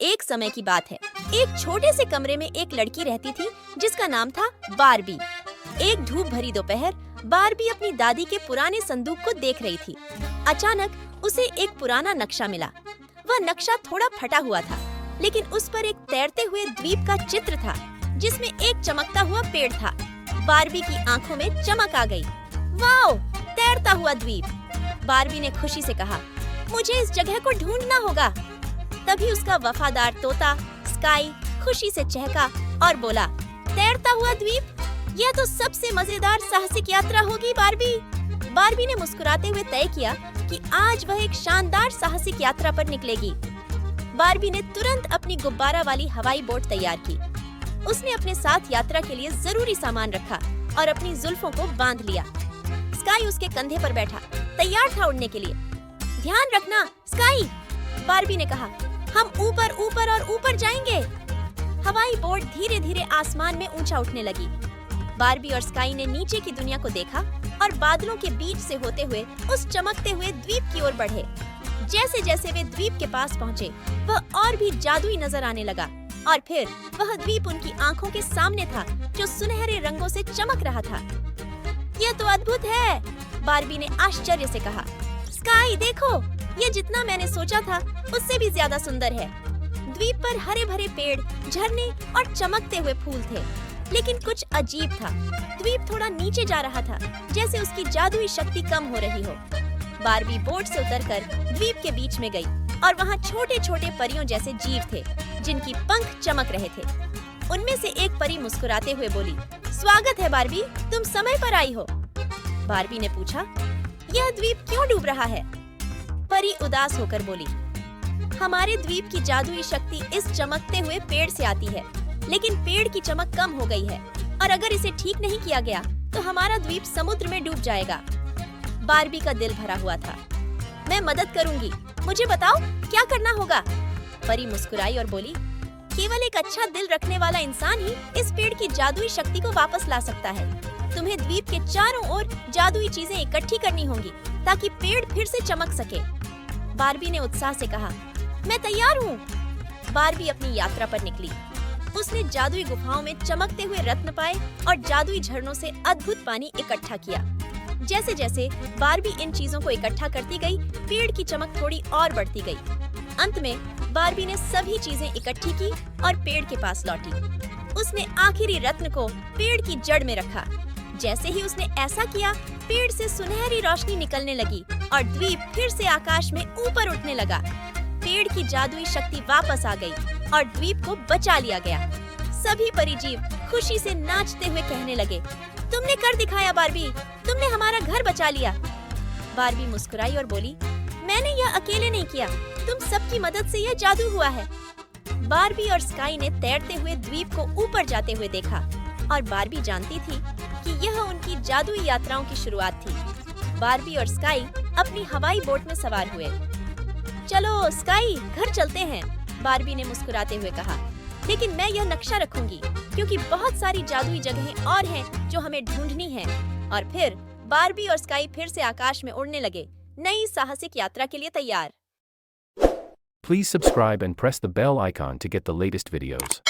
एक समय की बात है। एक छोटे से कमरे में एक लड़की रहती थी जिसका नाम था बारबी। एक धूप भरी दोपहर बारबी अपनी दादी के पुराने संदूक को देख रही थी। अचानक उसे एक पुराना नक्शा मिला। वह नक्शा थोड़ा फटा हुआ था, लेकिन उस पर एक तैरते हुए द्वीप का चित्र था जिसमें एक चमकता हुआ पेड़ था। बारबी की आंखों में चमक आ गई। वाओ, तैरता हुआ द्वीप! बारबी ने खुशी से कहा, मुझे इस जगह को ढूंढना होगा। तभी उसका वफादार तोता स्काई खुशी से चहका और बोला, तैरता हुआ द्वीप, यह तो सबसे मजेदार साहसिक यात्रा होगी बारबी। बारबी ने मुस्कुराते हुए तय किया कि आज वह एक शानदार साहसिक यात्रा पर निकलेगी। बारबी ने तुरंत अपनी गुब्बारा वाली हवाई बोट तैयार की। उसने अपने साथ यात्रा के लिए जरूरी सामान रखा और अपनी जुल्फों को बांध लिया। स्काई उसके कंधे पर बैठा, तैयार था उड़ने के लिए। ध्यान रखना स्काई, बारबी ने कहा, हम ऊपर ऊपर और ऊपर जाएंगे। हवाई बोट धीरे धीरे आसमान में ऊंचा उठने लगी। बारबी और स्काई ने नीचे की दुनिया को देखा और बादलों के बीच से होते हुए उस चमकते हुए द्वीप की ओर बढ़े। जैसे जैसे वे द्वीप के पास पहुँचे, वह और भी जादुई नजर आने लगा और फिर वह द्वीप उनकी आंखों के सामने था, जो सुनहरे रंगों से चमक रहा था। यह तो अद्भुत है, बारबी ने आश्चर्य से कहा। स्काई देखो, ये जितना मैंने सोचा था उससे भी ज्यादा सुंदर है। द्वीप पर हरे भरे पेड़, झरने और चमकते हुए फूल थे, लेकिन कुछ अजीब था। द्वीप थोड़ा नीचे जा रहा था, जैसे उसकी जादुई शक्ति कम हो रही हो। बारबी बोट से उतरकर द्वीप के बीच में गई और वहाँ छोटे छोटे परियों जैसे जीव थे, जिनकी पंख चमक रहे थे। उनमें से एक परी मुस्कुराते हुए बोली, स्वागत है बारबी, तुम समय पर आई हो। बारबी ने पूछा, यह द्वीप क्यों डूब रहा है? परी उदास होकर बोली, हमारे द्वीप की जादुई शक्ति इस चमकते हुए पेड़ से आती है, लेकिन पेड़ की चमक कम हो गई है और अगर इसे ठीक नहीं किया गया तो हमारा द्वीप समुद्र में डूब जाएगा। बारबी का दिल भरा हुआ था। मैं मदद करूंगी, मुझे बताओ क्या करना होगा? परी मुस्कुराई और बोली, केवल एक अच्छा दिल रखने वाला इंसान ही इस पेड़ की जादुई शक्ति को वापस ला सकता है। तुम्हें द्वीप के चारों ओर जादुई चीजें इकट्ठी करनी होंगी ताकि पेड़ फिर से चमक सके। बारबी ने उत्साह से कहा, मैं तैयार हूँ। बारबी अपनी यात्रा पर निकली। उसने जादुई गुफाओं में चमकते हुए रत्न पाए और जादुई झरनों से अद्भुत पानी इकट्ठा किया। जैसे जैसे बारबी इन चीजों को इकट्ठा करती गई, पेड़ की चमक थोड़ी और बढ़ती गई। अंत में बारबी ने सभी चीजें इकट्ठी की और पेड़ के पास लौटी। उसने आखिरी रत्न को पेड़ की जड़ में रखा। जैसे ही उसने ऐसा किया, पेड़ से सुनहरी रोशनी निकलने लगी और द्वीप फिर से आकाश में ऊपर उठने लगा। पेड़ की जादुई शक्ति वापस आ गई और द्वीप को बचा लिया गया। सभी परिजीव खुशी से नाचते हुए कहने लगे, तुमने कर दिखाया बारबी, तुमने हमारा घर बचा लिया। बारबी मुस्कुराई और बोली, मैंने यह अकेले नहीं किया, तुम सबकी मदद से यह जादू हुआ है। बारबी और स्काई ने तैरते हुए द्वीप को ऊपर जाते हुए देखा और बारबी जानती थी कि यह उनकी जादुई यात्राओं की शुरुआत थी। बारबी और स्काई अपनी हवाई बोट में सवार हुए। चलो स्काई, घर चलते हैं, बारबी ने मुस्कुराते हुए कहा। लेकिन मैं यह नक्शा रखूंगी, क्योंकि बहुत सारी जादुई जगहें और हैं जो हमें ढूंढनी हैं। और फिर बारबी और स्काई फिर से आकाश में उड़ने लगे, नई साहसिक यात्रा के लिए तैयार। Please subscribe and press the bell icon to get the latest videos.